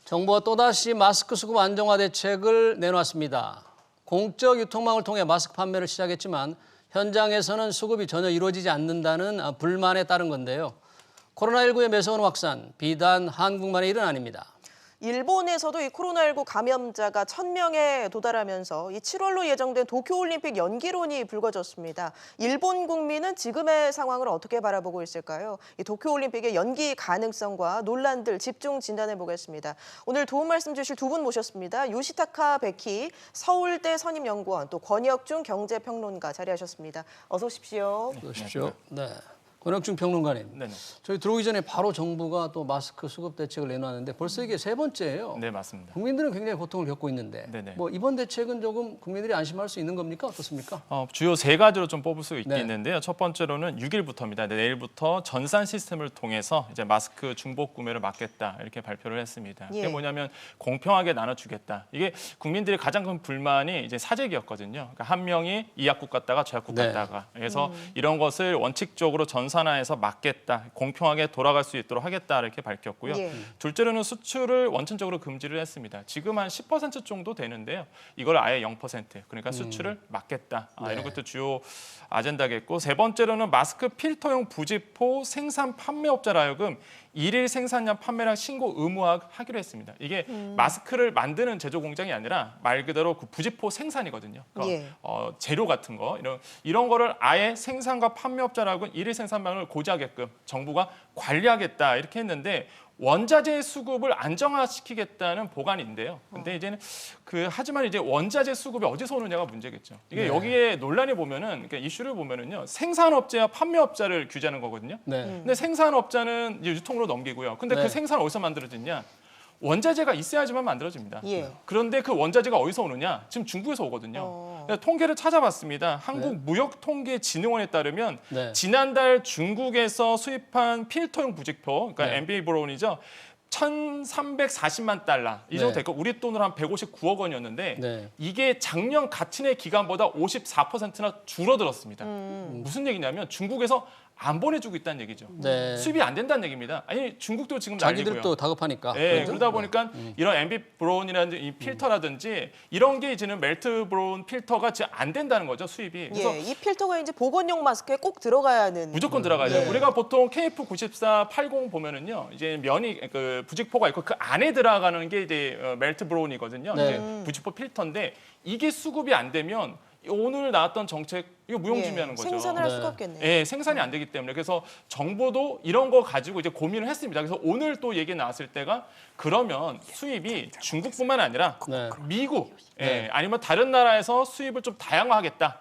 정부가 또다시 마스크 수급 안정화 대책을 내놨습니다. 공적 유통망을 통해 마스크 판매를 시작했지만 현장에서는 수급이 전혀 이루어지지 않는다는 불만에 따른 건데요. 코로나19의 매서운 확산, 비단 한국만의 일은 아닙니다. 일본에서도 이 코로나19 감염자가 1,000명에 도달하면서 이 7월로 예정된 도쿄올림픽 연기론이 불거졌습니다. 일본 국민은 지금의 상황을 어떻게 바라보고 있을까요? 이 도쿄올림픽의 연기 가능성과 논란들 집중 진단해 보겠습니다. 오늘 도움 말씀 주실 두 분 모셨습니다. 요시타카 베키 서울대 선임연구원 또 권혁중 경제평론가 자리하셨습니다. 어서 오십시오. 어서 오십시오. 네. 권혁중 평론가님, 네네. 저희 들어오기 전에 바로 정부가 또 마스크 수급 대책을 내놨는데 벌써 이게 세 번째예요. 네, 맞습니다. 국민들은 굉장히 고통을 겪고 있는데 네네. 뭐 이번 대책은 조금 국민들이 안심할 수 있는 겁니까? 어떻습니까? 주요 세 가지로 좀 뽑을 수 네. 있겠는데요. 첫 번째로는 6일부터입니다. 내일부터 전산 시스템을 통해서 이제 마스크 중복 구매를 막겠다 이렇게 발표를 했습니다. 예. 이게 뭐냐면 공평하게 나눠주겠다. 이게 국민들이 가장 큰 불만이 이제 사재기였거든요. 그러니까 한 명이 이 약국 갔다가 저 약국 네. 갔다가 그래서 이런 것을 원칙적으로 전산화해서 막겠다, 공평하게 돌아갈 수 있도록 하겠다 이렇게 밝혔고요. 예. 둘째로는 수출을 원천적으로 금지를 했습니다. 지금 한 10% 정도 되는데요. 이걸 아예 0%, 그러니까 수출을 막겠다. 네. 이런 것도 주요 아젠다겠고, 세 번째로는 마스크 필터용 부직포 생산 판매업자라 하여금 일일 생산량 판매량 신고 의무화하기로 했습니다. 이게 마스크를 만드는 제조 공장이 아니라 말 그대로 그 부직포 생산이거든요. 그러니까 예. 재료 같은 거 이런 거를 아예 생산과 판매업자라고 일일 생산량을 고지하게끔 정부가 관리하겠다 이렇게 했는데, 원자재 수급을 안정화시키겠다는 보관인데요. 근데 이제는 하지만 이제 원자재 수급이 어디서 오느냐가 문제겠죠. 이게 네. 여기에 논란이 보면은, 그러니까 이슈를 보면은요, 생산업체와 판매업자를 규제하는 거거든요. 네. 근데 생산업자는 이제 유통으로 넘기고요. 근데 네. 그 생산 어디서 만들어지냐? 원자재가 있어야지만 만들어집니다. 예. 그런데 그 원자재가 어디서 오느냐? 지금 중국에서 오거든요. 통계를 찾아봤습니다. 한국무역통계진흥원에 따르면 네. 지난달 중국에서 수입한 필터용 부직포, 그러니까 네. MB 브로운이죠. 1,340만 달러 이 정도 네. 됐고, 우리 돈으로 한 159억 원이었는데 네. 이게 작년 같은 해 기간보다 54%나 줄어들었습니다. 무슨 얘기냐면 중국에서 안 보내주고 있다는 얘기죠. 네. 수입이 안 된다는 얘기입니다. 아니, 중국도 지금 난리고요. 자기들도 다급하니까. 네, 그렇죠? 그러다 보니까 이런 MB 브로운이라든지 이 필터라든지 이런 게 이제는 멜트 브로운 필터가 지금 안 된다는 거죠, 수입이. 그래서 예. 이 필터가 이제 보건용 마스크에 꼭 들어가야 하는. 무조건 들어가죠. 예. 우리가 보통 KF9480 보면은요, 이제 면이 그 부직포가 있고 그 안에 들어가는 게 이제 멜트 브로운이거든요. 네. 이제 부직포 필터인데 이게 수급이 안 되면 오늘 나왔던 정책 이거 무용지물하는 거죠. 생산을 할 네. 수가 없겠네요. 예, 생산이 안 되기 때문에. 그래서 정부도 이런 거 가지고 이제 고민을 했습니다. 그래서 오늘 또 얘기 나왔을 때가, 그러면 수입이 중국뿐만 아니라 네. 미국, 네. 아니면 다른 나라에서 수입을 좀 다양화하겠다.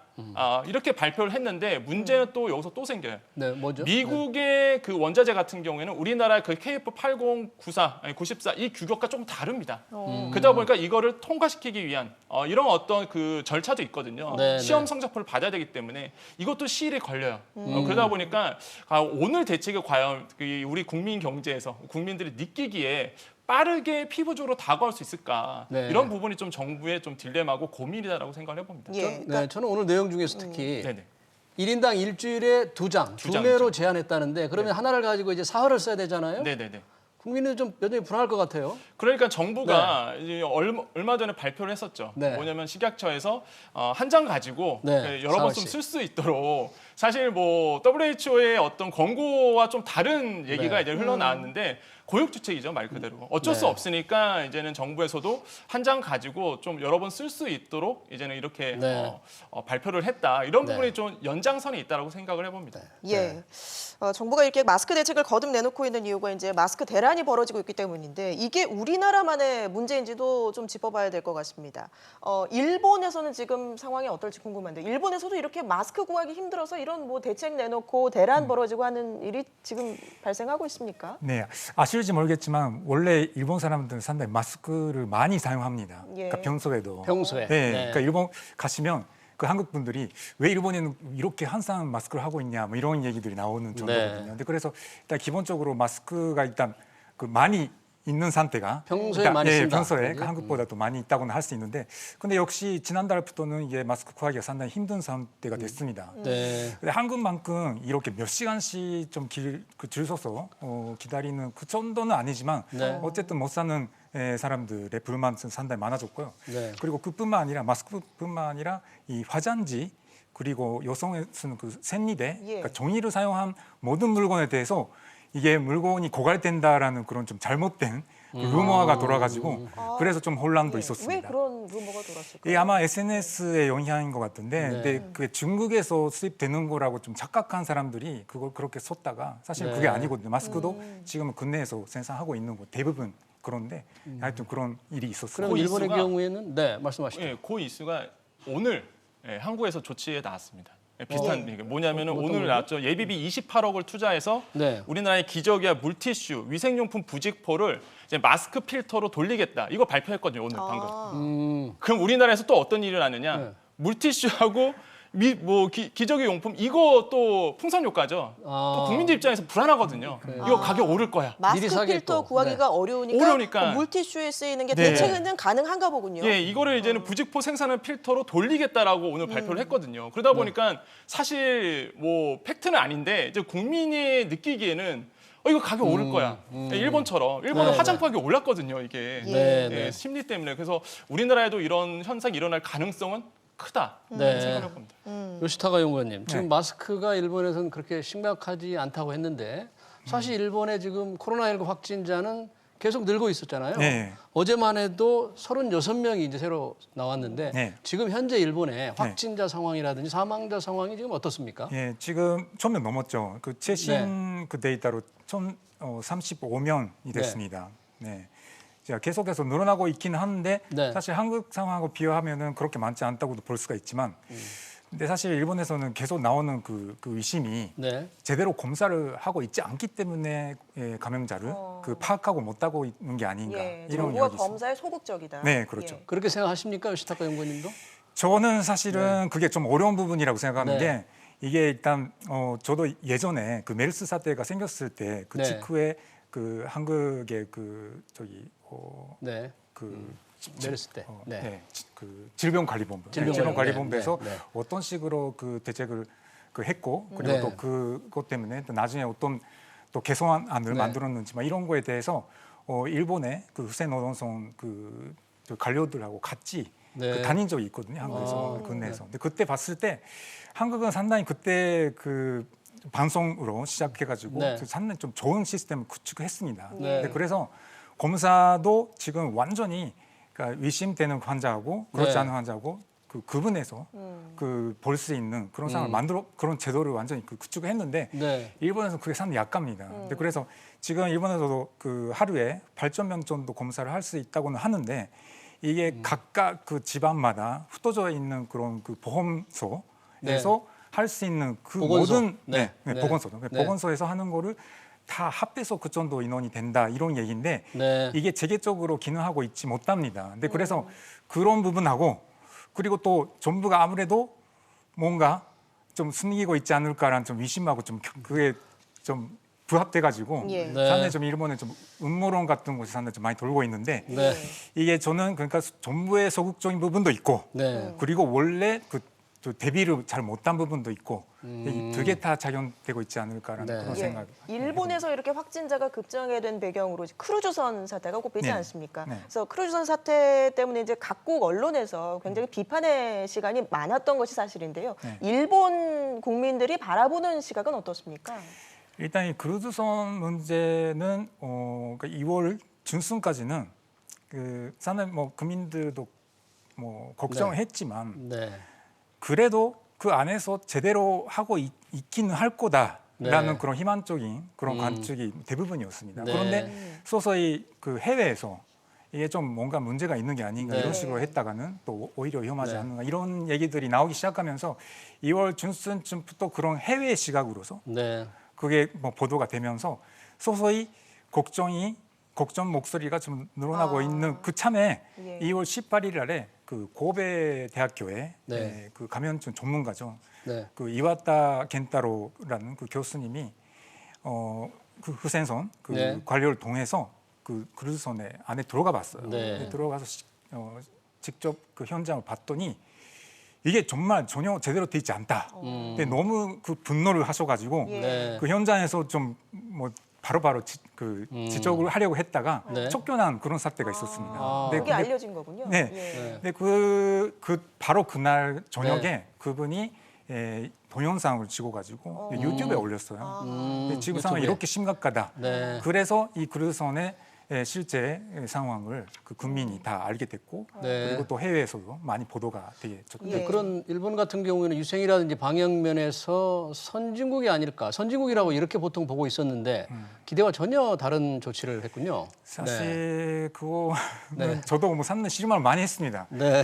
이렇게 발표를 했는데 문제는 또 여기서 또 생겨요. 네, 뭐죠? 미국의 그 원자재 같은 경우에는 우리나라의 그 KF8094, 94 이 규격과 조금 다릅니다. 그러다 보니까 이거를 통과시키기 위한 이런 어떤 그 절차도 있거든요. 네, 시험 네. 성적표를 받아야 되기 때문에 이것도 시일이 걸려요. 그러다 보니까 오늘 대책이 과연 우리 국민 경제에서 국민들이 느끼기에 빠르게 피부적으로 다가올 수 있을까? 네. 이런 부분이 좀 정부의 좀 딜레마고 고민이다라고 생각을 해봅니다. 예. 그러니까 네, 저는 오늘 내용 중에서 특히 네네. 1인당 일주일에 두 장, 매로 그렇죠. 제한했다는데 그러면 하나를 가지고 이제 사흘을 써야 되잖아요. 네네네. 국민은 좀 여전히 불안할 것 같아요. 그러니까 정부가 이제 얼마 전에 발표를 했었죠. 네. 뭐냐면 식약처에서 한 장 가지고 네, 여러 번 좀 사흘씩. 쓸 수 있도록, 사실 뭐 WHO의 어떤 권고와 좀 다른 얘기가 네. 이제 흘러나왔는데 고육주책이죠, 말 그대로. 어쩔 수 네. 없으니까 이제는 정부에서도 한 장 가지고 좀 여러 번 쓸 수 있도록 이제는 이렇게 네. 발표를 했다. 이런 네. 부분이 좀 연장선이 있다라고 생각을 해봅니다. 예. 정부가 이렇게 마스크 대책을 거듭 내놓고 있는 이유가 이제 마스크 대란이 벌어지고 있기 때문인데, 이게 우리나라만의 문제인지도 좀 짚어봐야 될 것 같습니다. 일본에서는 지금 상황이 어떨지 궁금한데, 일본에서도 이렇게 마스크 구하기 힘들어서 이런 뭐 대책 내놓고 대란 벌어지고 하는 일이 지금 발생하고 있습니까? 네, 아실지 모르겠지만 원래 일본 사람들은 상당히 마스크를 많이 사용합니다. 예. 그러니까 평소에도. 평소에. 네, 네. 그러니까 일본 가시면 그 한국 분들이 왜 일본에는 이렇게 항상 마스크를 하고 있냐, 뭐 이런 얘기들이 나오는 정도거든요. 네. 근데 그래서 일단 기본적으로 마스크가 일단 그 많이 있는 상태가 평소에 많이 쓴다. 평소에 그죠? 그 한국보다 또 많이 있다고는 할 수 있는데, 근데 역시 지난달부터는 이게 마스크 구하기가 상당히 힘든 상태가 됐습니다. 네. 근데 한국만큼 이렇게 몇 시간씩 좀 줄 서서 기다리는 그 정도는 아니지만 네. 어쨌든 못 사는 사람들의 불만은 상당히 많아졌고요. 네. 그리고 그뿐만 아니라 마스크뿐만 아니라 이 화장지 그리고 여성에 쓰는 그 샌니대, 예. 그러니까 종이를 사용한 모든 물건에 대해서 이게 물건이 고갈된다라는 그런 좀 잘못된 그 루머가 돌아가지고 그래서 좀 혼란도 예. 있었습니다. 왜 그런 루머가 돌았을까요? 이게 아마 SNS의 영향인 것 같은데, 네. 근데 그게 중국에서 수입되는 거라고 좀 착각한 사람들이 그걸 그렇게 썼다가 사실 네. 그게 아니거든요. 마스크도 지금은 국내에서 생산하고 있는 거 대부분 그런데 하여튼 그런 일이 있었어요. 그럼 일본의 이수가- 경우에는 네, 말씀하시죠. 예, 그 이슈가 오늘 한국에서 조치에 나왔습니다. 비슷한 얘기. 뭐냐면은 어떤 오늘 거죠? 나왔죠. 예비비 28억을 투자해서 네. 우리나라의 기저귀와 물티슈, 위생용품 부직포를 이제 마스크 필터로 돌리겠다. 이거 발표했거든요. 오늘 방금. 그럼 우리나라에서 또 어떤 일이 일어나느냐? 네. 물티슈하고 기저귀 용품 이거 또 풍선 효과죠. 또 국민들 입장에서 불안하거든요. 이거 가격 오를 거야. 미리 마스크 사겠고. 필터 구하기가 어려우니까, 어려우니까. 물티슈에 쓰이는 게 네. 대체는 가능한가 보군요. 예, 이거를 이제는 부직포 생산을 필터로 돌리겠다라고 오늘 발표를 했거든요. 그러다 보니까 사실 뭐 팩트는 아닌데 이제 국민이 느끼기에는 이거 가격 오를 거야. 일본처럼 일본은 네, 화장품 가격이 올랐거든요. 이게 네, 예, 네. 심리 때문에 그래서 우리나라에도 이런 현상이 일어날 가능성은 크다 네. 생각할 겁니다. 요시타카 연구원님, 지금 네. 마스크가 일본에서는 그렇게 심각하지 않다고 했는데 사실 일본의 지금 코로나19 확진자는 계속 늘고 있었잖아요. 네. 어제만 해도 36명이 이제 새로 나왔는데 네. 지금 현재 일본의 확진자 상황이라든지 사망자 상황이 지금 어떻습니까? 예, 지금 1,000명 넘었죠. 그 최신 그 데이터로 1,035명이 됐습니다. 네. 자, 계속해서 늘어나고 있긴 하는데 네. 사실 한국 상황하고 비교하면은 그렇게 많지 않다고도 볼 수가 있지만, 근데 사실 일본에서는 계속 나오는 그 의심이 네. 제대로 검사를 하고 있지 않기 때문에 감염자를 그 파악하고 못하고 있는 게 아닌가 예, 이런 정부가 이야기 있습니다. 검사에 소극적이다. 네, 그렇죠. 예. 그렇게 생각하십니까, 요시타카 연구원님도? 저는 사실은 그게 좀 어려운 부분이라고 생각하는 네. 게 이게 일단 저도 예전에 그 메르스 사태가 생겼을 때 그 네. 직후에 그 한국의 그 네. 그 메르스 때. 네. 네, 그 질병관리본부, 질병관리본부. 질병관리본부에서 네, 네. 어떤 식으로 그 대책을 그 했고 그리고 네. 또 그것 때문에 또 나중에 어떤 또 개선안을 네. 만들었는지 막 이런 거에 대해서 일본의 그 후세 노동성 그 관료들하고 같이 네. 그 다닌 적이 있거든요, 한국에서 국내에서. 근데 그때 봤을 때 한국은 상당히 그때 그 방송으로 시작해가지고 네. 상당히 좀 좋은 시스템을 구축했습니다. 네. 근데 그래서 검사도 지금 완전히 그러니까 의심되는 환자하고 그렇지 네. 않은 환자하고 그 구분해서 그 볼 수 있는 그런 상황을 만들어 그런 제도를 완전히 그 구축을 했는데 네. 일본에서는 그게 상당히 약합니다. 근데 그래서 지금 일본에서도 그 하루에 8,000명 정도 검사를 할 수 있다고는 하는데 이게 각각 그 집안마다 흩어져 있는 그런 그 보험소에서 할 수 있는 그 보건소. 모든 네. 네. 보건소죠. 네. 보건소에서 하는 거를 다 합해서 그 정도 인원이 된다 이런 얘기인데 네. 이게 체계적으로 기능하고 있지 못합니다. 근데 그래서 그런 부분하고 그리고 또 정부가 아무래도 뭔가 좀 숨기고 있지 않을까라는 좀 의심하고 좀 그게 좀 부합돼가지고 예. 네. 상당히 좀 일본에 좀 음모론 같은 것이 상당히 좀 많이 돌고 있는데 네. 이게 저는 그러니까 정부의 소극적인 부분도 있고 네. 그리고 원래 그 대비를 잘 못한 부분도 있고 두 개 다 작용되고 있지 않을까라는 네. 그런 예. 생각. 일본에서 이렇게 확진자가 급증하게 된 배경으로 이제 크루즈선 사태가 꼽히지 네. 않습니까? 네. 그래서 크루즈선 사태 때문에 이제 각국 언론에서 굉장히 비판의 시간이 많았던 것이 사실인데요. 네. 일본 국민들이 바라보는 시각은 어떻습니까? 일단 이 크루즈선 문제는 그러니까 2월 중순까지는 그 상당히 뭐 국민들도 뭐 걱정을 했지만 네. 그래도 그 안에서 제대로 하고 있기는 할 거다라는 네. 그런 희망적인 그런 관측이 대부분이었습니다. 네. 그런데 서서히 그 해외에서 이게 좀 뭔가 문제가 있는 게 아닌가 네. 이런 식으로 했다가는 또 오히려 위험하지 네. 않는가 이런 얘기들이 나오기 시작하면서 2월 중순쯤부터 그런 해외 시각으로서 네. 그게 뭐 보도가 되면서 서서히 걱정 목소리가 좀 늘어나고 있는 그 참에 예. 2월 18일 날에 그 고베 대학교에 네. 그 감염증 전문가죠. 네. 그 이와타 겐타로라는 그 교수님이 그 후센선 그 네. 관료를 통해서 그 크루즈선에 안에 들어가 봤어요. 네. 들어가서 직접 그 현장을 봤더니 이게 정말 전혀 제대로 돼 있지 않다. 근데 너무 그 분노를 하셔가지고 예. 네. 그 현장에서 좀 뭐 바로바로 지적을 하려고 했다가 네. 쫓겨난 그런 사태가 있었습니다. 아. 근데 그게 알려진 거군요. 네. 예. 근데 바로 그날 저녁에 네. 그분이 동영상을 찍어가지고 유튜브에 올렸어요. 근데 지금 상황이 유튜브에. 이렇게 심각하다. 네. 그래서 이 그르선의 실제 상황을 그 국민이 다 알게 됐고 네. 그리고 또 해외에서도 많이 보도가 되게 졌죠. 예. 그런 일본 같은 경우에는 유생이라든지 방역 면에서 선진국이 아닐까, 선진국이라고 이렇게 보통 보고 있었는데 기대와 전혀 다른 조치를 했군요. 사실 그거는 네. 저도 뭐 상당히 실망을 많이 했습니다. 네.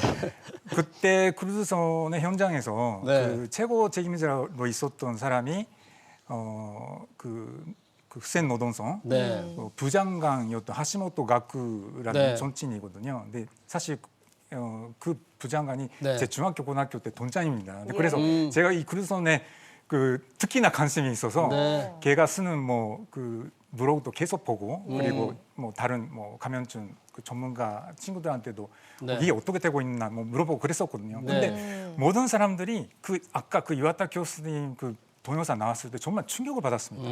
그때 크루즈선의 현장에서 네. 그 최고 책임자로 있었던 사람이 그 후센 노동성 네. 부장관이었던 하시모토 가쿠라는 네. 존칭이거든요. 근데 사실 그 부장관이 네. 제 중학교 고등학교 때 동창입니다. 근데 예. 그래서 제가 이 크루즈선에 특히나 관심이 있어서 네. 걔가 쓰는 블로그도 계속 보고 그리고 뭐 다른 감염증 그 전문가 친구들한테도 네. 이게 어떻게 되고 있나 물어보고 그랬었거든요. 근데 네. 모든 사람들이 아까 유아타 교수님 동영상 나왔을 때 정말 충격을 받았습니다.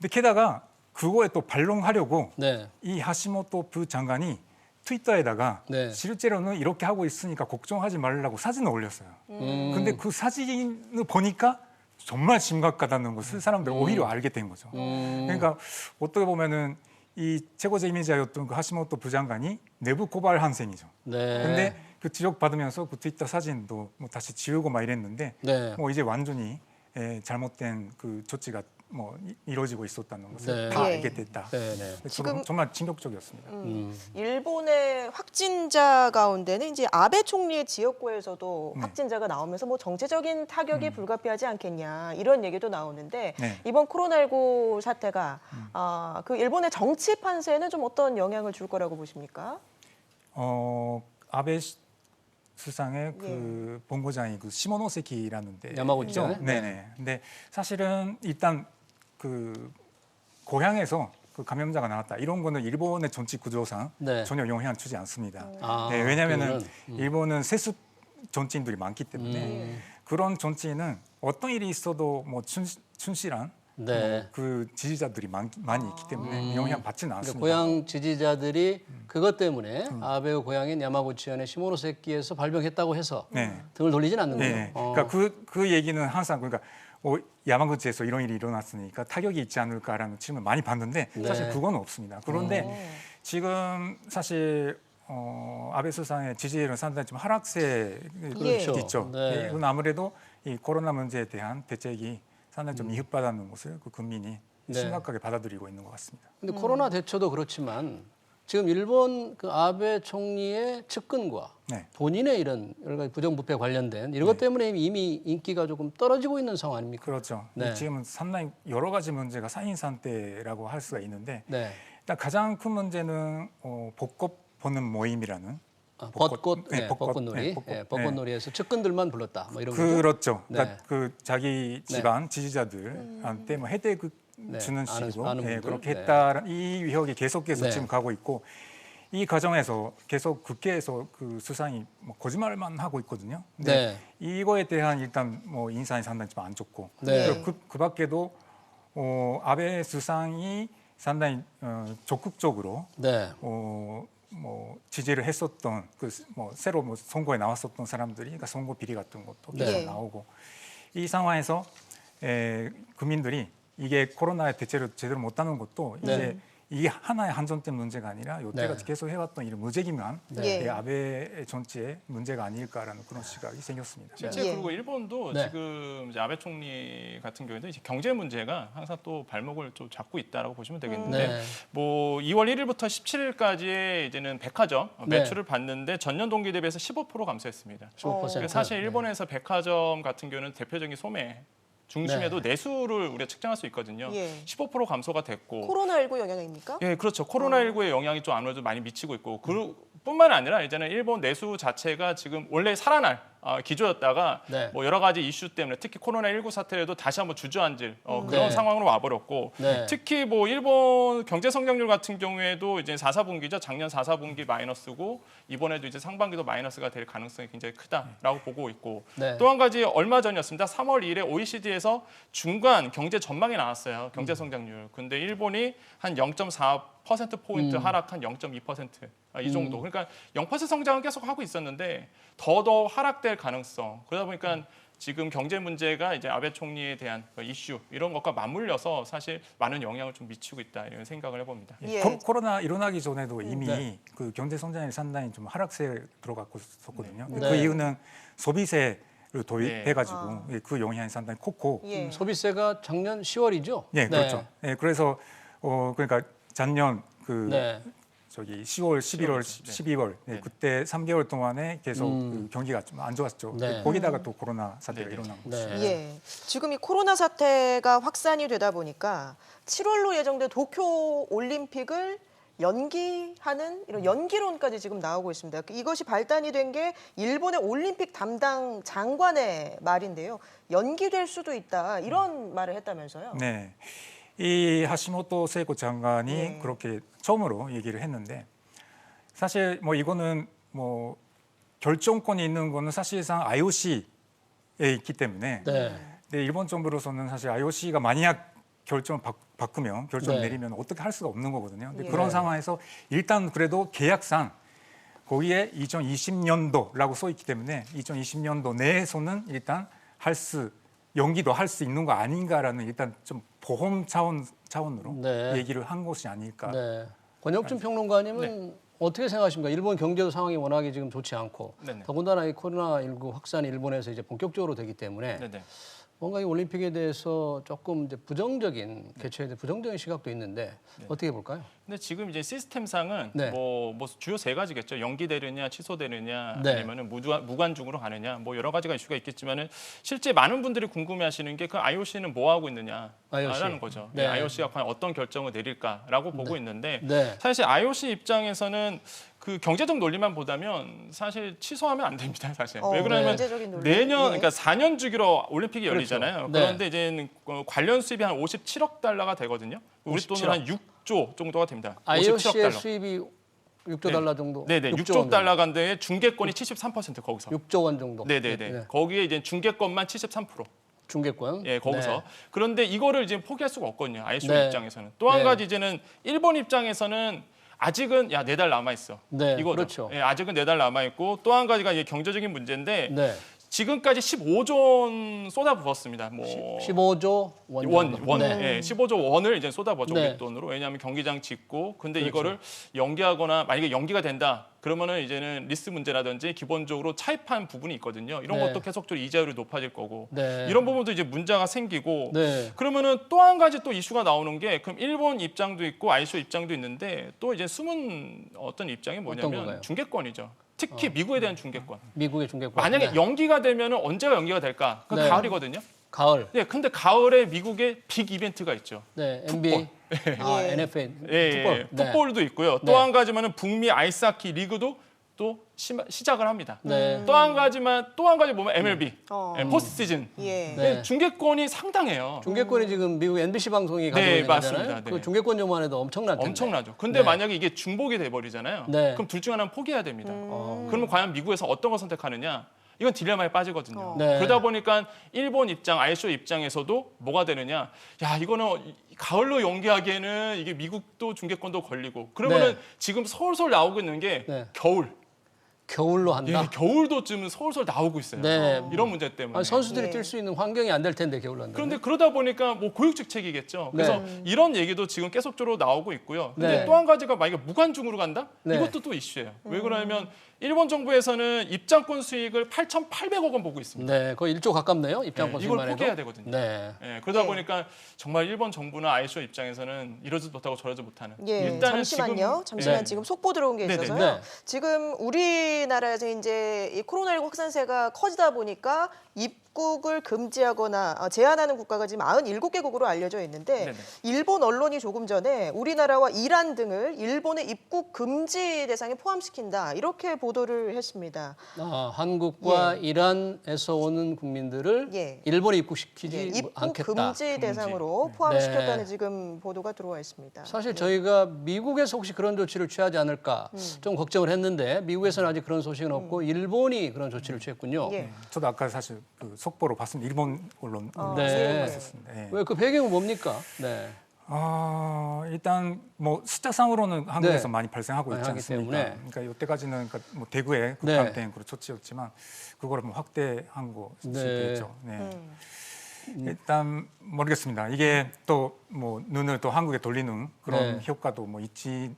근데 게다가 그거에 또 반론하려고 네. 이 하시모토 부장관이 트위터에다가 네. 실제로는 이렇게 하고 있으니까 걱정하지 말라고 사진을 올렸어요. 근데 그 사진을 보니까 정말 심각하다는 것을 사람들이 오히려 알게 된 거죠. 그러니까 어떻게 보면은 이 최고 책임자였던 그 하시모토 부장관이 내부 고발한 셈이죠. 네. 근데 그 지적 받으면서 그 트위터 사진도 뭐 다시 지우고 막 이랬는데 네. 뭐 이제 완전히 잘못된 그 조치가 이루어지고 있었다는 것을 네. 다 예. 알게 됐다. 네. 네. 지금- 정말 충격적이었습니다. 일본의 확진자 가운데는 이제 아베 총리의 지역구에서도 네. 확진자가 나오면서 뭐 정체적인 타격이 불가피하지 않겠냐 이런 얘기도 나오는데 네. 이번 코로나19 사태가 그 일본의 정치 판세에는 좀 어떤 영향을 줄 거라고 보십니까? 아베 수상의 그 본고장이 그 시모노세키라는 데 야마구치죠? 네네. 근데 사실은 일단 그 고향에서 그 감염자가 나왔다 이런 거는 일본의 정치 구조상 네. 전혀 영향을 주지 않습니다. 아, 네, 왜냐하면은 그거는, 일본은 세습 정치인들이 많기 때문에 그런 정치인은 어떤 일이 있어도 뭐 충실한 네. 그 지지자들이 많이 있기 때문에 영향 받지는 그러니까 않습니다. 고향 지지자들이 그것 때문에 아베의 고향인 야마구치현의 시모노세키에서 발병했다고 해서 네. 등을 돌리진 않는군요. 네. 그러니까 그 얘기는 항상 그러니까 야마구치에서 이런 일이 일어났으니까 타격이 있지 않을까라는 질문을 많이 받는데 사실 네. 그건 없습니다. 그런데 지금 사실 아베 수상의 지지율은 상당히 좀 하락세에 그렇죠. 있죠. 네. 이건 아무래도 이 코로나 문제에 대한 대책이 상당히 좀 미흡하다는 것을 그 국민이 네. 심각하게 받아들이고 있는 것 같습니다. 근데 코로나 대처도 그렇지만 지금 일본 그 아베 총리의 측근과 네. 본인의 이런 여러 가지 부정부패 관련된 이런 것 때문에 이미 인기가 조금 떨어지고 있는 상황 아닙니까? 그렇죠. 네. 지금은 상당히 여러 가지 문제가 쌓인 상태라고 할 수가 있는데 네. 일단 가장 큰 문제는 벚꽃 보는 모임이라는 벚꽃놀이, 벚꽃놀이에서 측근들만 불렀다. 뭐 이런 거죠. 그렇죠. 네. 그러니까 그 자기 집안 지지자들한테 뭐 혜택 주는 아는 식으로 분들. 그렇게 네. 했다는 이 위협이 계속해서 네. 지금 가고 있고 이 과정에서 계속 국회에서 그 수상이 뭐 거짓말만 하고 있거든요. 근데 이거에 대한 일단 뭐 인상이 상당히 좀 안 좋고 네. 그리고 그 밖에도 아베 수상이 상당히 적극적으로 네. 뭐 지지를 했었던 새로 선거에 나왔었던 사람들이 그러니까 선거 비리 같은 것도 계속 네. 나오고 이 상황에서 국민들이 이게 코로나의 대체를 제대로 못하는 것도 네. 이제 이게 하나의 한정된 문제가 아니라 여태까지 네. 계속 해왔던 이런 무책임한 네. 아베 정치의 문제가 아닐까라는 그런 시각이 생겼습니다. 실제 예. 그리고 일본도 네. 지금 이제 아베 총리 같은 경우에도 이제 경제 문제가 항상 또 발목을 좀 잡고 있다라고 보시면 되겠는데 네. 뭐 2월 1일부터 17일까지 이제는 백화점 네. 매출을 봤는데 전년 동기 대비해서 15% 감소했습니다. 15%. 사실 일본에서 백화점 같은 경우는 대표적인 소매 중심에도 내수를 우리가 측정할 수 있거든요. 예. 15% 감소가 됐고 코로나19 영향입니까? 예, 그렇죠. 코로나19의 영향이 좀 아무래도 많이 미치고 있고 뿐만 아니라 이제는 일본 내수 자체가 지금 원래 살아날 기조였다가 네. 뭐 여러 가지 이슈 때문에 특히 코로나19 사태에도 다시 한번 주저앉을 그런 네. 상황으로 와버렸고 네. 특히 뭐 일본 경제 성장률 같은 경우에도 이제 4사분기죠. 작년 4사분기 마이너스고 이번에도 이제 상반기도 마이너스가 될 가능성이 굉장히 크다라고 보고 있고 네. 또 한 가지 얼마 전이었습니다. 3월 2일에 OECD에서 중간 경제 전망이 나왔어요. 경제 성장률. 근데 일본이 한 0.4%포인트 하락한 0.2%. 이 정도. 그러니까 0% 성장은 계속 하고 있었는데 더 하락될 가능성. 그러다 보니까 지금 경제 문제가 이제 아베 총리에 대한 이슈 이런 것과 맞물려서 사실 많은 영향을 좀 미치고 있다 이런 생각을 해봅니다. 예. 코로나 일어나기 전에도 이미 네. 그 경제 성장이 상당히 좀 하락세에 들어갔고 있었거든요. 근데 네. 그 이유는 소비세를 도입해가지고 네. 예, 그 영향이 상당히 컸고, 예. 소비세가 작년 10월이죠? 예, 그렇죠. 예, 그래서 그러니까 작년 그 네. 저기 10월, 11월, 10월, 12월 네. 그때 3개월 동안에 계속 그 경기가 좀 안 좋았죠. 네. 거기다가 또 코로나 사태가 네. 일어난 거죠. 네. 예. 지금 이 코로나 사태가 확산이 되다 보니까 7월로 예정된 도쿄 올림픽을 연기하는 이런 연기론까지 지금 나오고 있습니다. 이것이 발단이 된 게 일본의 올림픽 담당 장관의 말인데요. 연기될 수도 있다 이런 말을 했다면서요. 네. 이 하시모토 세이코 장관이 네. 그렇게 처음으로 얘기를 했는데 사실 뭐 이거는 뭐 결정권이 있는 거는 사실상 IOC에 있기 때문에 네. 근데 일본 정부로서는 사실 IOC가 만약 결정을 바꾸면 결정을 네. 내리면 어떻게 할 수가 없는 거거든요. 근데 예. 그런 상황에서 일단 그래도 계약상 거기에 2020년도라고 써 있기 때문에 2020년도 내에서는 일단 연기도 할 수 있는 거 아닌가라는 일단 좀 보험 차원으로 네. 얘기를 한 것이 아닐까. 네. 권혁준 평론가님은 어떻게 생각하십니까? 일본 경제 상황이 워낙에 지금 좋지 않고 네네. 더군다나 이 코로나19 확산이 일본에서 이제 본격적으로 되기 때문에 네네. 뭔가 이 올림픽에 대해서 조금 이제 부정적인 개최에 대해 부정적인 시각도 있는데 어떻게 볼까요? 근데 지금 이제 시스템상은 네. 뭐 주요 세 가지겠죠. 연기되느냐, 취소되느냐, 네. 아니면은 무관중으로 가느냐, 뭐 여러 가지가 이슈가 있겠지만은 실제 많은 분들이 궁금해하시는 게 그 IOC는 뭐 하고 있느냐라는 IOC. 거죠. 네. IOC가 과연 어떤 결정을 내릴까라고 보고 있는데 네. 사실 IOC 입장에서는 그 경제적 논리만 보다면 사실 취소하면 안 됩니다. 사실 왜 그러냐면 경제적인 논리. 내년 예. 그러니까 4년 주기로 올림픽이 그렇죠. 열리잖아요. 네. 그런데 이제는 관련 수입이 한 57억 달러가 되거든요. 우리 돈으로 한 6조 정도가 됩니다. 57억 IOC의 달러. 수입이 6조 네. 달러 정도. 네네, 6조 6조 원 달러 간데 중개권이 73% 거기서. 6조 원 정도. 네네네. 네. 거기에 이제 중개권만 73%. 중개권. 예, 거기서. 네. 그런데 이거를 이제 포기할 수가 없거든요. IOC 네. 입장에서는. 또 한 네. 가지 이제는 일본 입장에서는 아직은 4달 남아 있어. 네, 이거죠. 그렇죠. 예, 아직은 4달 남아 있고 또 한 가지가 이게 경제적인 문제인데 네. 지금까지 15조 원 쏟아부었습니다. 뭐 15조 원. 정도. 원, 네. 예, 15조 원을 이제 쏟아부었죠. 네. 우리 돈으로. 왜냐하면 경기장 짓고, 근데 그렇죠. 이거를 연기하거나 만약에 연기가 된다, 그러면은 이제는 리스 문제라든지 기본적으로 차입한 부분이 있거든요. 이런 네. 것도 계속적으로 이자율이 높아질 거고, 네. 이런 부분도 이제 문제가 생기고, 네. 그러면은 또 한 가지 또 이슈가 나오는 게 그럼 일본 입장도 있고 ICO 입장도 있는데 또 이제 숨은 어떤 입장이 어떤 뭐냐면 건가요? 중개권이죠. 특히 미국에 대한 중개권. 미국의 중개권. 만약에 네. 연기가 되면은 언제가 연기가 될까? 그 네. 가을이거든요. 가을. 네, 근데 가을에 미국에 빅 이벤트가 있죠. 네. NBA. 아, 예. NFL. 예, 풋볼. 예. 네. 풋볼도 있고요. 네. 또 한 가지만은 북미 아이스하키 리그도 또 시작을 합니다. 네. 또 한 가지 보면 MLB 예, 포스트 시즌. 예. 네. 중개권이 상당해요. 중개권이 지금 미국 NBC 방송이 가지고 네, 있는 맞습니다. 거잖아요. 네. 그 중개권 요만 해도 엄청날 텐데. 엄청나죠. 근데 네. 만약에 이게 중복이 돼 버리잖아요. 네. 그럼 둘 중 하나는 포기해야 됩니다. 어. 그러면 과연 미국에서 어떤 걸 선택하느냐? 이건 딜레마에 빠지거든요. 네. 그러다 보니까 일본 입장, ICO 입장에서도 뭐가 되느냐? 야, 이거는 가을로 연기하기에는 이게 미국도 중개권도 걸리고 그러면은 네. 지금 서울서울 나오고 있는 게 네. 겨울. 겨울로 예, 한다. 겨울도 지금 서울서울 나오고 있어요. 네. 이런 문제 때문에. 아니, 선수들이 네. 뛸 수 있는 환경이 안 될 텐데 겨울로 한다. 그런데 그러다 보니까 뭐 고육직책이겠죠. 그래서 네. 이런 얘기도 지금 계속적으로 나오고 있고요. 근데 네. 또 한 가지가 만약에 무관중으로 간다? 네. 이것도 또 이슈예요. 왜 그러냐면 일본 정부에서는 입장권 수익을 8,800억 원 보고 있습니다. 네, 거의 1조 가깝네요. 입장권 네, 이걸 수익만 해도. 포기해야 되거든요. 네. 그러다 네. 보니까 정말 일본 정부나 ICO 입장에서는 이러지도 못하고 저러지 못하는. 예, 일단은 잠시만요. 지금, 네. 지금 속보 들어온 게 네네. 있어서요. 네. 지금 우리나라에서 이제 이 코로나19 확산세가 커지다 보니까 입국을 금지하거나 제한하는 국가가 지금 97개국으로 알려져 있는데 네네. 일본 언론이 조금 전에 우리나라와 이란 등을 일본의 입국 금지 대상에 포함시킨다 이렇게 보도를 했습니다. 한국과 이란에서 오는 국민들을 예. 일본에 입국시키지 예, 입국 않겠다. 금지 대상으로 포함시켰다는 지금 보도가 들어와 있습니다. 사실 저희가 미국에서 혹시 그런 조치를 취하지 않을까 좀 걱정을 했는데 미국에서는 아직 그런 소식은 없고 일본이 그런 조치를 취했군요. 예. 저도 아까 사실 그 속보로 봤습니다. 일본 언론 네. 봤었습니다. 예. 왜 그 배경은 뭡니까? 네. 일단 뭐 숫자상으로는 한국에서 네. 많이 발생하고 있지 하기 않습니까? 때문에. 그러니까 이때까지는 그러니까 뭐 대구에 네. 국감 대행으로 조치였지만 그거를 뭐 확대한 것이 네. 되겠죠. 네. 일단 모르겠습니다. 이게 또 뭐 눈을 또 한국에 돌리는 그런 네. 효과도 뭐 있긴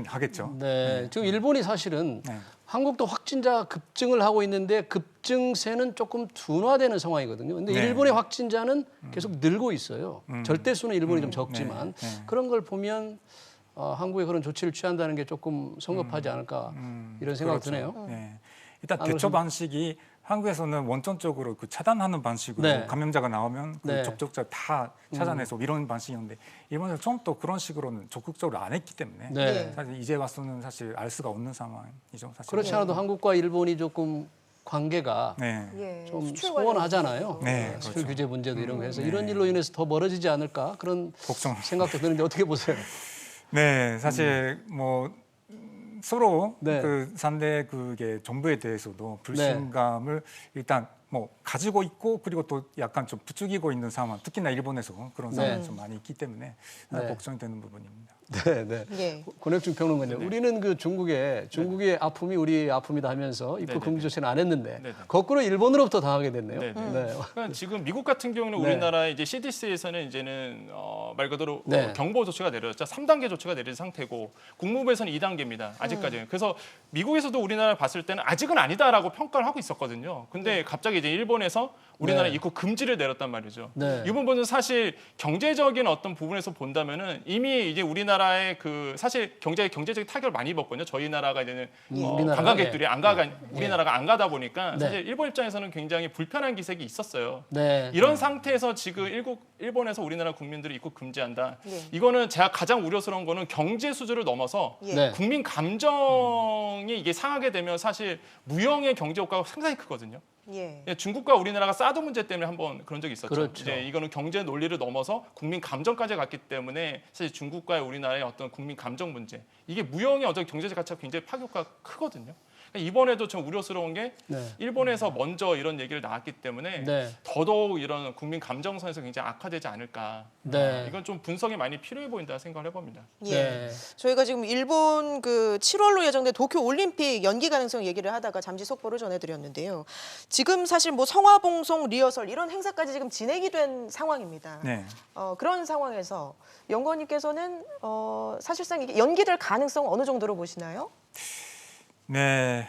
하겠죠. 네. 지금 일본이 사실은 네. 한국도 확진자 급증을 하고 있는데 급증세는 조금 둔화되는 상황이거든요. 근데 네. 일본의 확진자는 계속 늘고 있어요. 절대 수는 일본이 좀 적지만 네. 네. 그런 걸 보면 한국에 그런 조치를 취한다는 게 조금 성급하지 않을까 이런 생각 그렇죠. 드네요. 네. 일단 안 대처 그렇습니까? 방식이 한국에서는 원천적으로 그 차단하는 방식으로 네. 감염자가 나오면 그 네. 접촉자 다 찾아내서 이런 방식이었는데 일본에서 처음 또 그런 식으로는 적극적으로 안 했기 때문에 네. 사실 이제 와서는 사실 알 수가 없는 상황이죠. 사실. 그렇지 않아도 한국과 일본이 조금 관계가 네. 예, 좀 수출 소원하잖아요. 네, 수출 그렇죠. 규제 문제도 이런 거 해서 네. 이런 일로 인해서 더 멀어지지 않을까 그런 걱정. 생각도 드는데 어떻게 보세요? 네, 사실 뭐 서로 네. 그 상대 그게 정부에 대해서도 불신감을 일단 뭐 가지고 있고 그리고 또 약간 좀 부추기고 있는 상황, 특히나 일본에서 그런 상황이 좀 많이 있기 때문에 네. 걱정이 되는 부분입니다. 네, 네. 예. 권혁중 평론가님, 우리는 그 중국의 아픔이 우리 아픔이다 하면서 입국 금지 조치는 안 했는데 네네. 거꾸로 일본으로부터 당하게 됐네요. 네네. 네. 그러니까 지금 미국 같은 경우는 네. 우리나라 이제 CDC에서는 이제는 말 그대로 네. 경보 조치가 내려졌죠. 3단계 조치가 내린 상태고 국무부에서는 2단계입니다. 아직까지는. 그래서 미국에서도 우리나라 봤을 때는 아직은 아니다라고 평가를 하고 있었거든요. 근데 갑자기 이제 일본에서 우리나라 네. 입국 금지를 내렸단 말이죠. 네. 이 부분은 사실 경제적인 어떤 부분에서 본다면은 이미 이제 우리나라의 그 사실 경제적인 타격을 많이 입었거든요. 저희 나라가 이제는 우리나라가, 관광객들이 안 가가 우리나라가 안 가다 보니까 네. 사실 일본 입장에서는 굉장히 불편한 기색이 있었어요. 네. 이런 상태에서 지금 일본에서 우리나라 국민들을 입국 금지한다. 예. 이거는 제가 가장 우려스러운 거는 경제 수준을 넘어서 예. 네. 국민 감정이 이게 상하게 되면 사실 무형의 경제 효과가 상당히 크거든요. 예. 예, 중국과 우리나라가 사드 문제 때문에 한번 그런 적이 있었죠. 그렇죠. 이제 이거는 경제 논리를 넘어서 국민 감정까지 갔기 때문에 사실 중국과 우리나라의 어떤 국민 감정 문제 이게 무형의 어떤 경제적 가치가 굉장히 파격화가 크거든요. 그러니까 이번에도 좀 우려스러운 게 네. 일본에서 먼저 이런 얘기를 나왔기 때문에 네. 더더욱 이런 국민 감정선에서 굉장히 악화되지 않을까. 네. 이건 좀 분석이 많이 필요해 보인다 생각을 해봅니다. 예. 네. 저희가 지금 일본 그 7월로 예정된 도쿄 올림픽 연기 가능성 얘기를 하다가 잠시 속보를 전해드렸는데요. 지금 사실 뭐 성화봉송 리허설 이런 행사까지 지금 진행이 된 상황입니다. 네. 그런 상황에서 연구원님께서는 사실상 이게 연기될 가능성 어느 정도로 보시나요? 네.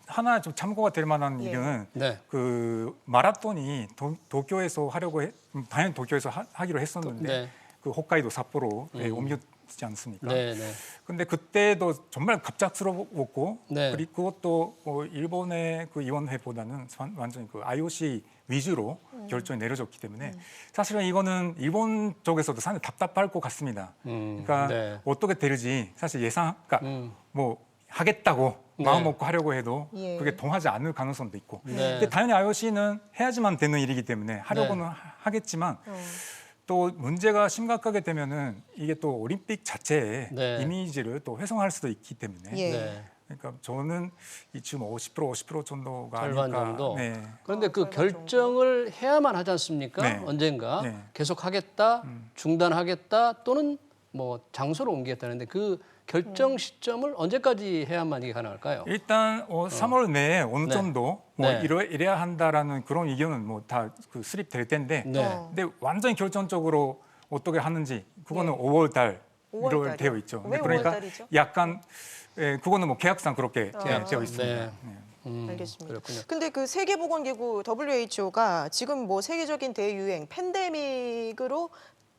하나 좀 참고가 될 만한 예. 일은 네. 그 마라톤이 도쿄에서 하려고 당연히 도쿄에서 하기로 했었는데 네. 그 홋카이도 삿포로에 옮겼지 않습니까? 네. 네. 근데 그때도 정말 갑작스러웠고 네. 그리고 그것도 일본의 그 위원회보다는 완전히 그 IOC 위주로 결정이 내려졌기 때문에 사실은 이거는 일본 쪽에서도 상당히 답답할 것 같습니다. 그러니까 네. 어떻게 될지 사실 그러니까 뭐 하겠다고 마음 먹고 하려고 해도 예. 그게 통하지 않을 가능성도 있고. 네. 근데 당연히 IOC는 해야지만 되는 일이기 때문에 하려고는 하겠지만 또 문제가 심각하게 되면은 이게 또 올림픽 자체의 네. 이미지를 또 훼손할 수도 있기 때문에 예. 네. 그러니까 저는 지금 50% 정도가 절반 아닐까. 정도. 네. 그런데 그 절반 결정을 해야만 하지 않습니까? 네. 언젠가 네. 계속하겠다, 중단하겠다 또는 뭐 장소를 옮기겠다는데 그 결정 시점을 언제까지 해야만 이게 가능할까요? 일단 3월 내에 어느 네. 정도 뭐 네. 이래야 한다라는 그런 의견은 뭐 다 그 수립될 텐데 네. 근데 완전히 결정적으로 어떻게 하는지 그거는 네. 5월 달 5월 1월 달이요? 되어 있죠. 왜 5월 그러니까 달이죠? 약간 그거는 뭐 계약상 그렇게 네. 되어 있습니다. 네. 네. 알겠습니다. 그렇군요. 근데 그 세계보건기구 WHO가 지금 뭐 세계적인 대유행 팬데믹으로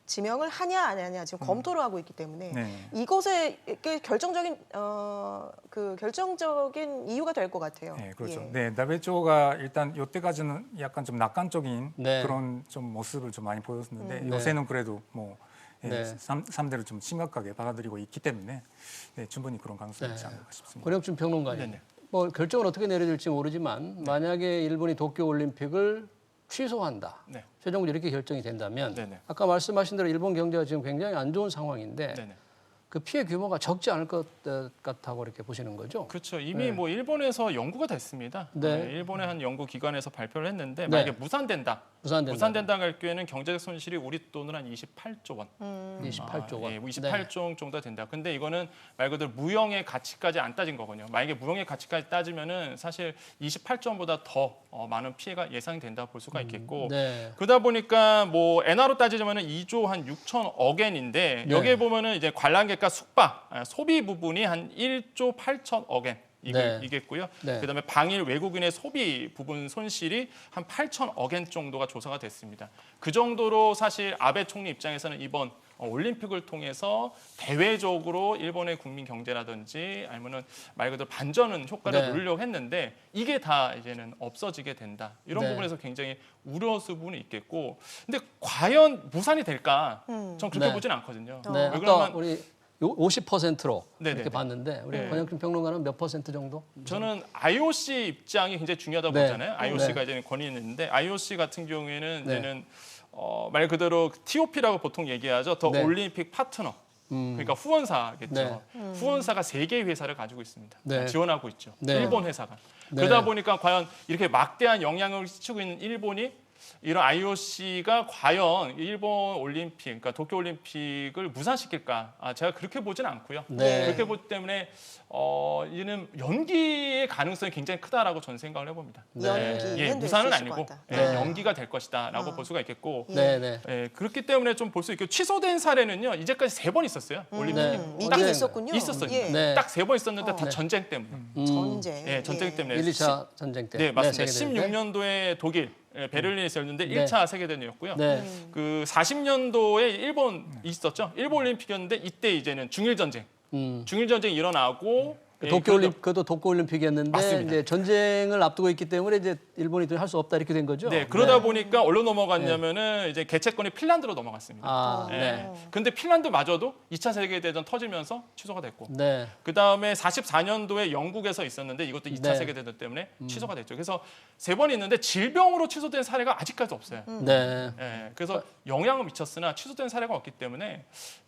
지명을 하냐 안 하냐 지금 검토를 하고 있기 때문에 네. 이것에 결정적인 결정적인 이유가 될 것 같아요. 네, 그렇죠. 예. 네, WHO가 일단 이때까지는 약간 좀 낙관적인 네. 그런 좀 모습을 좀 많이 보였었는데 네. 요새는 그래도 뭐 네. 사람들을 좀 심각하게 받아들이고 있기 때문에 네, 충분히 그런 가능성이 있지 않을까 싶습니다. 권영준 평론가님. 네네. 뭐 결정을 어떻게 내려질지 모르지만 만약에 일본이 도쿄 올림픽을 취소한다. 네. 최종적으로 이렇게 결정이 된다면 네네. 아까 말씀하신 대로 일본 경제가 지금 굉장히 안 좋은 상황인데 네네. 그 피해 규모가 적지 않을 것 같다고 이렇게 보시는 거죠? 그렇죠. 이미 뭐 일본에서 연구가 됐습니다. 네. 일본의 한 연구 기관에서 발표를 했는데 네. 만약에 무산된다. 무산된다. 무산된다 할 경우에는 경제 손실이 우리 돈으로 한 28조 원. 28조 원. 예, 28조 원 정도 된다. 근데 이거는 말 그대로 무형의 가치까지 안 따진 거거든요. 만약에 무형의 가치까지 따지면은 사실 28조 원보다 더 많은 피해가 예상된다 볼 수가 있겠고. 네. 그러다 보니까 뭐 엔화로 따지자면은 2조 한 6천억 엔인데 네. 여기에 보면은 이제 관람객과 숙박, 소비 부분이 한 1조 8천억 엔. 네. 이겠고요. 네. 그다음에 방일 외국인의 소비 부분 손실이 한 8천억 엔 정도가 조사가 됐습니다. 그 정도로 사실 아베 총리 입장에서는 이번 올림픽을 통해서 대외적으로 일본의 국민 경제라든지 아니면은 말 그대로 반전은 효과를 네. 누리려고 했는데 이게 다 이제는 없어지게 된다. 이런 네. 부분에서 굉장히 우려스러운 부분이 있겠고, 근데 과연 무산이 될까? 전 그렇게 네. 보지는 않거든요. 네. 왜 아까 그러면 우리 50%로 네네네. 이렇게 봤는데 우리 네. 권영준 평론가는 몇 퍼센트 정도? 저는 IOC 입장이 굉장히 중요하다고 네. 보잖아요. IOC가 이제 권위는 있는데 IOC 같은 경우에는 네. 이제는 말 그대로 TOP라고 보통 얘기하죠. 더 네. 올림픽 파트너. 그러니까 후원사겠죠. 네. 후원사가 3개의 회사를 가지고 있습니다. 네. 지원하고 있죠. 네. 일본 회사가. 네. 그러다 보니까 과연 이렇게 막대한 영향을 끼치고 있는 일본이 이런 IOC가 과연 일본 올림픽, 그러니까 도쿄 올림픽을 무산시킬까? 제가 그렇게 보지는 않고요. 네. 그렇게 보기 때문에 이는 연기의 가능성이 굉장히 크다라고 저는 생각을 해봅니다. 연기는 예, 될 무산은 수 있을 아니고 것 같다. 네. 연기가 될 것이다라고 볼 수가 있겠고. 네, 네. 예, 그렇기 때문에 좀 볼 수 있고 취소된 사례는요 이제까지 3번 있었어요 올림픽이. 네. 있긴 언제 있었군요. 있었어요. 예. 네. 딱 3번 있었는데 다 네. 전쟁 때문에. 전쟁. 예, 전쟁 때문에. 1, 2차 전쟁 때. 네, 맞습니다. 세계대전 때. 16년도에 독일 베를린에서 열렸는데 네. 1차 세계대전이었고요. 네. 그 40년도에 일본 있었죠. 일본 올림픽이었는데 이때 이제는 중일 전쟁. 중일 전쟁이 일어나고 그것도 도쿄 올림픽이었는데 맞습니다. 이제 전쟁을 앞두고 있기 때문에 이제 일본이 할 수 없다 이렇게 된 거죠. 네, 그러다 보니까 어디로 넘어갔냐면은 이제 개최권이 핀란드로 넘어갔습니다. 아, 예. 네. 근데 핀란드마저도 2차 세계대전 터지면서 취소가 됐고. 네. 그다음에 44년도에 영국에서 있었는데 이것도 2차 네. 세계대전 때문에 취소가 됐죠. 그래서 3번 있는데 질병으로 취소된 사례가 아직까지 없어요. 네. 예, 그래서 영향을 미쳤으나 취소된 사례가 없기 때문에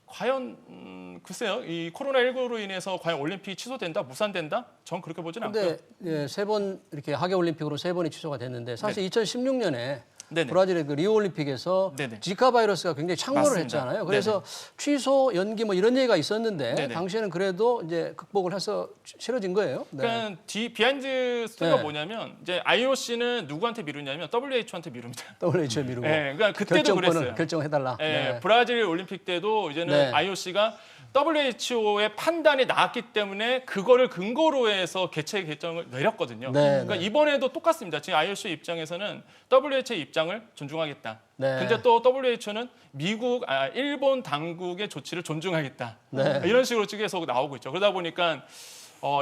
과연 글쎄요, 이 코로나19로 인해서 과연 올림픽이 취소된다, 무산된다? 전 그렇게 보지는 않고요. 근데 예, 3번 이렇게 하계 올림픽으로 3번이 취소가 됐는데 사실 2016년에 네네. 브라질의 그 리오 올림픽에서 네네. 지카 바이러스가 굉장히 창궐을 맞습니다. 했잖아요. 그래서 취소, 연기 뭐 이런 얘기가 있었는데 네네. 당시에는 그래도 이제 극복을 해서 치러진 거예요. 네. 그러니까 비하인드 스토리가 네. 뭐냐면 이제 IOC는 누구한테 미루냐면 WHO한테 미룹니다. WHO 미루고 예, 그러니까 그때도 그랬어요. 결정해달라. 예, 네. 브라질 올림픽 때도 이제는 네. IOC가 WHO의 판단이 나왔기 때문에 그거를 근거로 해서 개최 결정을 내렸거든요. 네, 그러니까 이번에도 똑같습니다. 지금 IOC 입장에서는 WHO의 입장을 존중하겠다. 네. 근데 또 WHO는 일본 당국의 조치를 존중하겠다. 네. 이런 식으로 계속 나오고 있죠. 그러다 보니까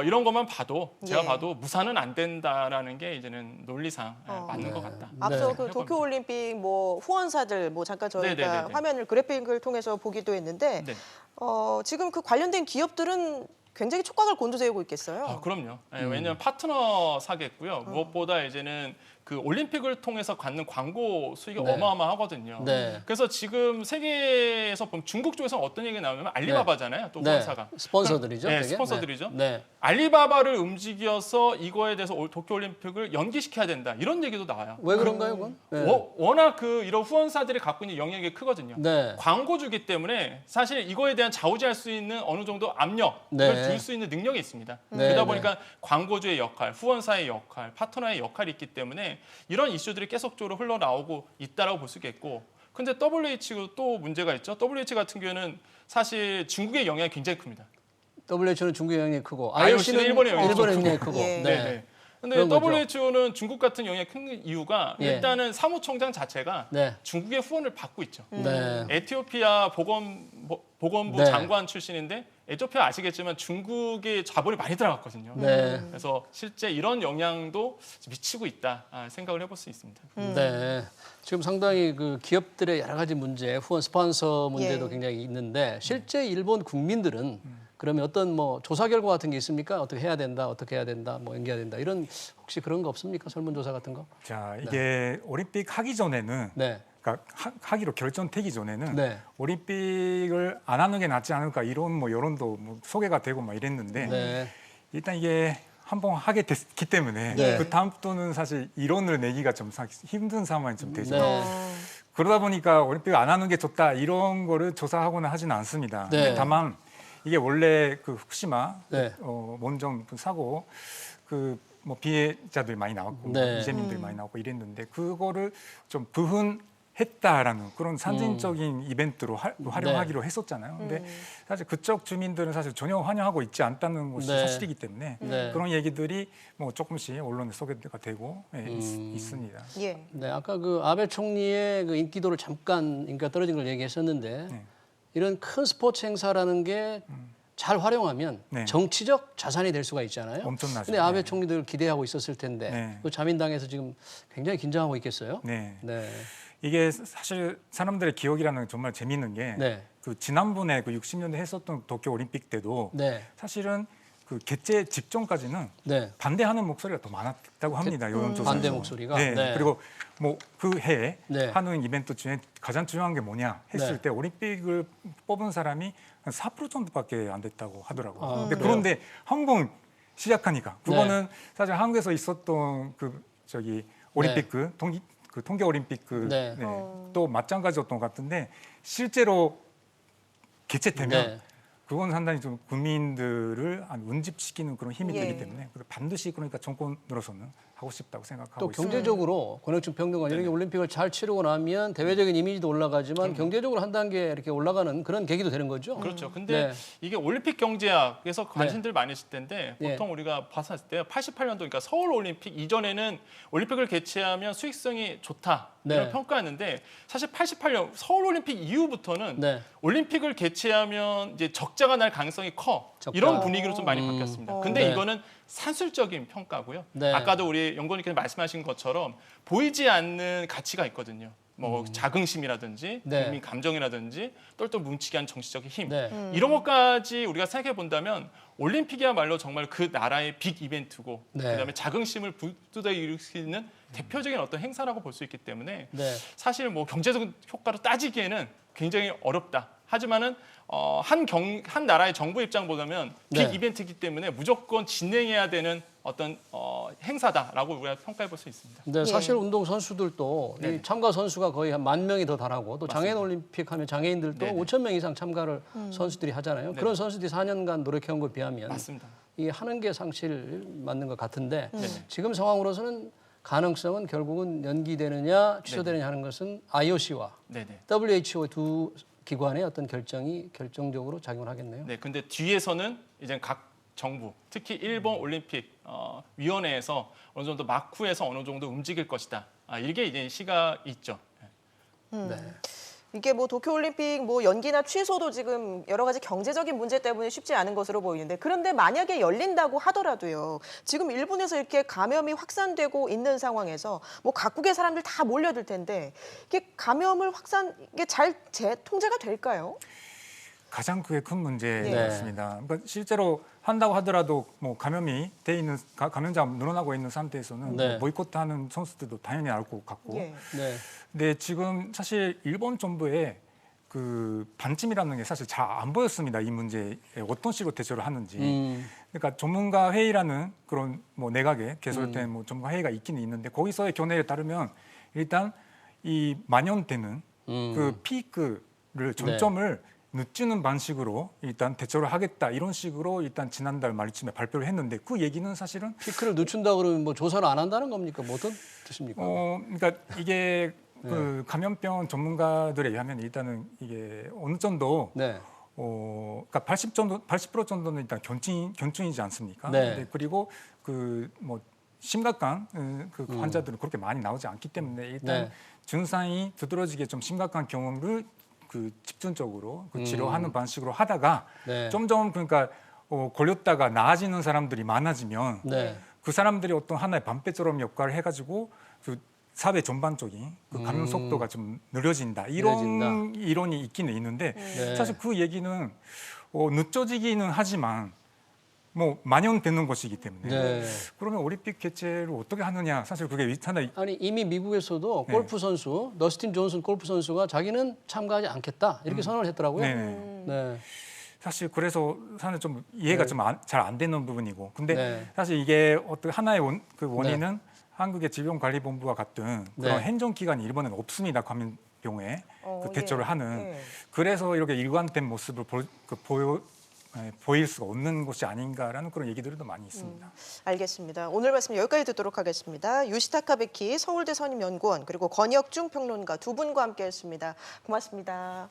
이런 것만 봐도 제가 예. 봐도 무산은 안 된다라는 게 이제는 논리상 맞는 것 같다. 앞서 네. 그 도쿄 올림픽 뭐 후원사들 뭐 잠깐 저희가 네네네네. 화면을 그래픽을 통해서 보기도 했는데 네. 지금 그 관련된 기업들은 굉장히 촉각을 곤두세우고 있겠어요. 그럼요. 예, 왜냐하면 파트너 사겠고요. 무엇보다 이제는 그 올림픽을 통해서 갖는 광고 수익이 네. 어마어마하거든요. 네. 그래서 지금 세계에서 보면 중국 쪽에서 어떤 얘기가 나오냐면 알리바바잖아요. 또 후원사가. 스폰서들이죠. 네, 되게? 스폰서들이죠. 네. 알리바바를 움직여서 이거에 대해서 도쿄올림픽을 연기시켜야 된다. 이런 얘기도 나와요. 왜 그런가요, 그건? 네. 워낙 이런 후원사들이 갖고 있는 영향이 크거든요. 네. 광고주기 때문에 사실 이거에 대한 좌우지할 수 있는 어느 정도 압력을 네. 줄 수 있는 능력이 있습니다. 네, 그러다 네. 보니까 광고주의 역할, 후원사의 역할, 파트너의 역할이 있기 때문에 이런 이슈들이 계속적으로 흘러나오고 있다라고 볼 수 있겠고, 근데 WHO 또 문제가 있죠. WHO 같은 경우에는 사실 중국의 영향이 굉장히 큽니다. WHO는 중국의 영향이 크고 IOC는 IOC는 일본의 영향이 일본의 좀 영향이 크고. 예. 네. 근데 그런 거죠. WHO는 중국 같은 영향이 큰 이유가 예. 일단은 사무총장 자체가 네. 중국의 후원을 받고 있죠. 네. 에티오피아 보건부 네. 장관 출신인데 에티오피아 아시겠지만 중국의 자본이 많이 들어갔거든요. 네. 그래서 실제 이런 영향도 미치고 있다 생각을 해볼 수 있습니다. 네. 지금 상당히 그 기업들의 여러 가지 문제, 후원 스폰서 문제도 예. 굉장히 있는데 실제 일본 국민들은 그러면 어떤 뭐 조사 결과 같은 게 있습니까? 어떻게 해야 된다, 어떻게 해야 된다, 뭐 연기해야 된다 이런 혹시 그런 거 없습니까? 설문조사 같은 거? 자, 이게 올림픽 하기 전에는 네. 그러니까 하기로 결정되기 전에는 네. 올림픽을 안 하는 게 낫지 않을까 이런 뭐 여론도 뭐 소개가 되고 막 이랬는데 네. 일단 이게 한번 하게 됐기 때문에 네. 그 다음부터는 사실 이론을 내기가 좀 힘든 상황이 좀 되죠. 네. 그러다 보니까 올림픽 안 하는 게 좋다 이런 거를 조사하거나 하지는 않습니다. 네. 근데 다만 이게 원래 그 후쿠시마 네. 원전 사고 그 뭐 피해자들이 많이 나왔고 네. 이재민들이 많이 나왔고 이랬는데 그거를 좀 부훈했다라는 그런 상징적인 이벤트로 활용하기로 했었잖아요. 근데 사실 그쪽 주민들은 사실 전혀 환영하고 있지 않다는 것이 네. 사실이기 때문에 네. 그런 얘기들이 뭐 조금씩 언론에 소개가 되고 있습니다. 예. 네. 아까 그 아베 총리의 그 인기도를 잠깐 인기가 떨어진 걸 얘기했었는데 네. 이런 큰 스포츠 행사라는 게 잘 활용하면 네. 정치적 자산이 될 수가 있잖아요. 엄청나죠. 근데 아베 네. 총리들 기대하고 있었을 텐데 네. 그 자민당에서 지금 굉장히 긴장하고 있겠어요. 네. 네. 이게 사실 사람들의 기억이라는 게 정말 재미있는 게 네. 그 지난번에 그 60년대 했었던 도쿄 올림픽 때도 네. 사실은 그 개최 직전까지는 네. 반대하는 목소리가 더 많았다고 합니다. 여론조사에서. 반대 목소리가? 네. 네. 그리고 뭐 그 해에 네. 하는 이벤트 중에 가장 중요한 게 뭐냐 했을 네. 때 올림픽을 뽑은 사람이 한 4% 정도밖에 안 됐다고 하더라고요. 아, 근데 그래요? 그런데 한번 시작하니까 그거는 사실 한국에서 있었던 그 저기 올림픽 그 동계 올림픽 네. 또 마찬가지였던 것 같은데 실제로 개최되면 네. 그건 상당히 좀 국민들을 운집시키는 그런 힘이 예. 되기 때문에 반드시 그러니까 정권으로서는 하고 싶다고 생각하고 또 있습니다. 경제적으로 권역중 평등화 이런 게 올림픽을 잘 치르고 나면 대외적인 이미지도 올라가지만 경제적으로 한 단계 이렇게 올라가는 그런 계기도 되는 거죠. 그렇죠. 근데 네. 이게 올림픽 경제학에서 관심들 많이 있을 텐데 예. 보통 우리가 봤을 때 88년도 그러니까 서울 올림픽 이전에는 올림픽을 개최하면 수익성이 좋다 이런 네. 평가했는데 사실 88년 서울 올림픽 이후부터는 네. 올림픽을 개최하면 이제 적자가 날 가능성이 커 적자. 이런 분위기로 좀 많이 바뀌었습니다. 근데 네. 이거는 산술적인 평가고요. 네. 아까도 우리 연구원님께서 말씀하신 것처럼 보이지 않는 가치가 있거든요. 뭐 자긍심이라든지 네. 국민 감정이라든지 똘똘 뭉치게 하는 정치적인 힘 네. 이런 것까지 우리가 생각해 본다면 올림픽이야말로 정말 그 나라의 빅 이벤트고 네. 그다음에 자긍심을 불돋아 일으키는 대표적인 어떤 행사라고 볼 수 있기 때문에 네. 사실 뭐 경제적 효과로 따지기에는 굉장히 어렵다. 하지만은 한 나라의 정부 입장보다는 빅 네. 이벤트이기 때문에 무조건 진행해야 되는 어떤 행사다라고 우리가 평가해 볼 수 있습니다. 근데 사실 운동 선수들도 이 네네. 참가 선수가 거의 한 10,000명이 더 달하고 또 장애인 올림픽 하면 장애인들도 네네. 5,000명 이상 참가를 선수들이 하잖아요. 네네. 그런 선수들이 4년간 노력해온 것에 비하면 맞습니다. 이 하는 게 상실 맞는 것 같은데 네네. 지금 상황으로서는 가능성은 결국은 연기되느냐 취소되느냐 하는 것은 IOC와 네네. WHO 두 기관의 어떤 결정이 결정적으로 작용을 하겠네요. 네, 근데 뒤에서는 이제 각 정부, 특히 일본 올림픽 위원회에서 어느 정도 막후에서 어느 정도 움직일 것이다. 이게 이제 시가 있죠. 네. 이게 뭐 도쿄올림픽 뭐 연기나 취소도 지금 여러 가지 경제적인 문제 때문에 쉽지 않은 것으로 보이는데 그런데 만약에 열린다고 하더라도요. 지금 일본에서 이렇게 감염이 확산되고 있는 상황에서 뭐 각국의 사람들 다 몰려들 텐데 이게 감염을 이게 잘 통제가 될까요? 가장 그게 큰 문제인 네. 것 같습니다. 그러니까 실제로 한다고 하더라도 뭐 감염이 돼 있는 감염자가 늘어나고 있는 상태에서는 네. 뭐 보이콧하는 선수들도 당연히 알 것 같고. 예. 네. 근데 지금 사실 일본 정부의 그 반쯤이라는 게 사실 잘 안 보였습니다. 이 문제에 어떤 식으로 대처를 하는지. 그러니까 전문가 회의라는 그런 뭐 내각에 개설된 뭐 전문가 회의가 있기는 있는데 거기서의 견해에 따르면 일단 이 만연되는 그 피크를 정점을 늦추는 방식으로 일단 대처를 하겠다 이런 식으로 일단 지난달 말쯤에 발표를 했는데 그 얘기는 사실은 피크를 늦춘다 그러면 뭐 조사를 안 한다는 겁니까? 뭐 어떤 뜻입니까? 그러니까 이게 그 감염병 전문가들에 의하면 일단은 이게 어느 정도 네. 그러니까 80% 정도는 일단 견충이지 않습니까? 네. 근데 그리고 그 뭐 심각한 그 환자들은 그렇게 많이 나오지 않기 때문에 일단 네. 증상이 두드러지게 좀 심각한 경우를 그 집중적으로 그 치료하는 방식으로 하다가 네. 점점 그러니까 걸렸다가 나아지는 사람들이 많아지면 네. 그 사람들이 어떤 하나의 방패처럼 역할을 해가지고 그 사회 전반적인 그 감염 속도가 좀 느려진다 이런 느려진다. 이론이 있기는 있는데 네. 사실 그 얘기는 늦어지기는 하지만 뭐 만연되는 것이기 때문에 네. 그러면 올림픽 개최를 어떻게 하느냐 사실 그게 하나의 아니 이미 미국에서도 네. 골프 선수 너스틴 존슨 골프 선수가 자기는 참가하지 않겠다 이렇게 선언을 했더라고요. 네. 네. 사실 그래서 사실 좀 이해가 좀 잘 안 되는 부분이고 근데 네. 사실 이게 어떤 하나의 그 원인은 한국의 질병관리본부와 같은 그런 네. 행정기관이 일본에는 없습니다. 감염병에 그 대처를 예. 하는 예. 그래서 이렇게 일관된 모습을 보일 수가 없는 것이 아닌가라는 그런 얘기들도 많이 있습니다. 알겠습니다. 오늘 말씀 여기까지 듣도록 하겠습니다. 유시타카 베키 서울대 선임연구원 그리고 권혁중 평론가 두 분과 함께했습니다. 고맙습니다.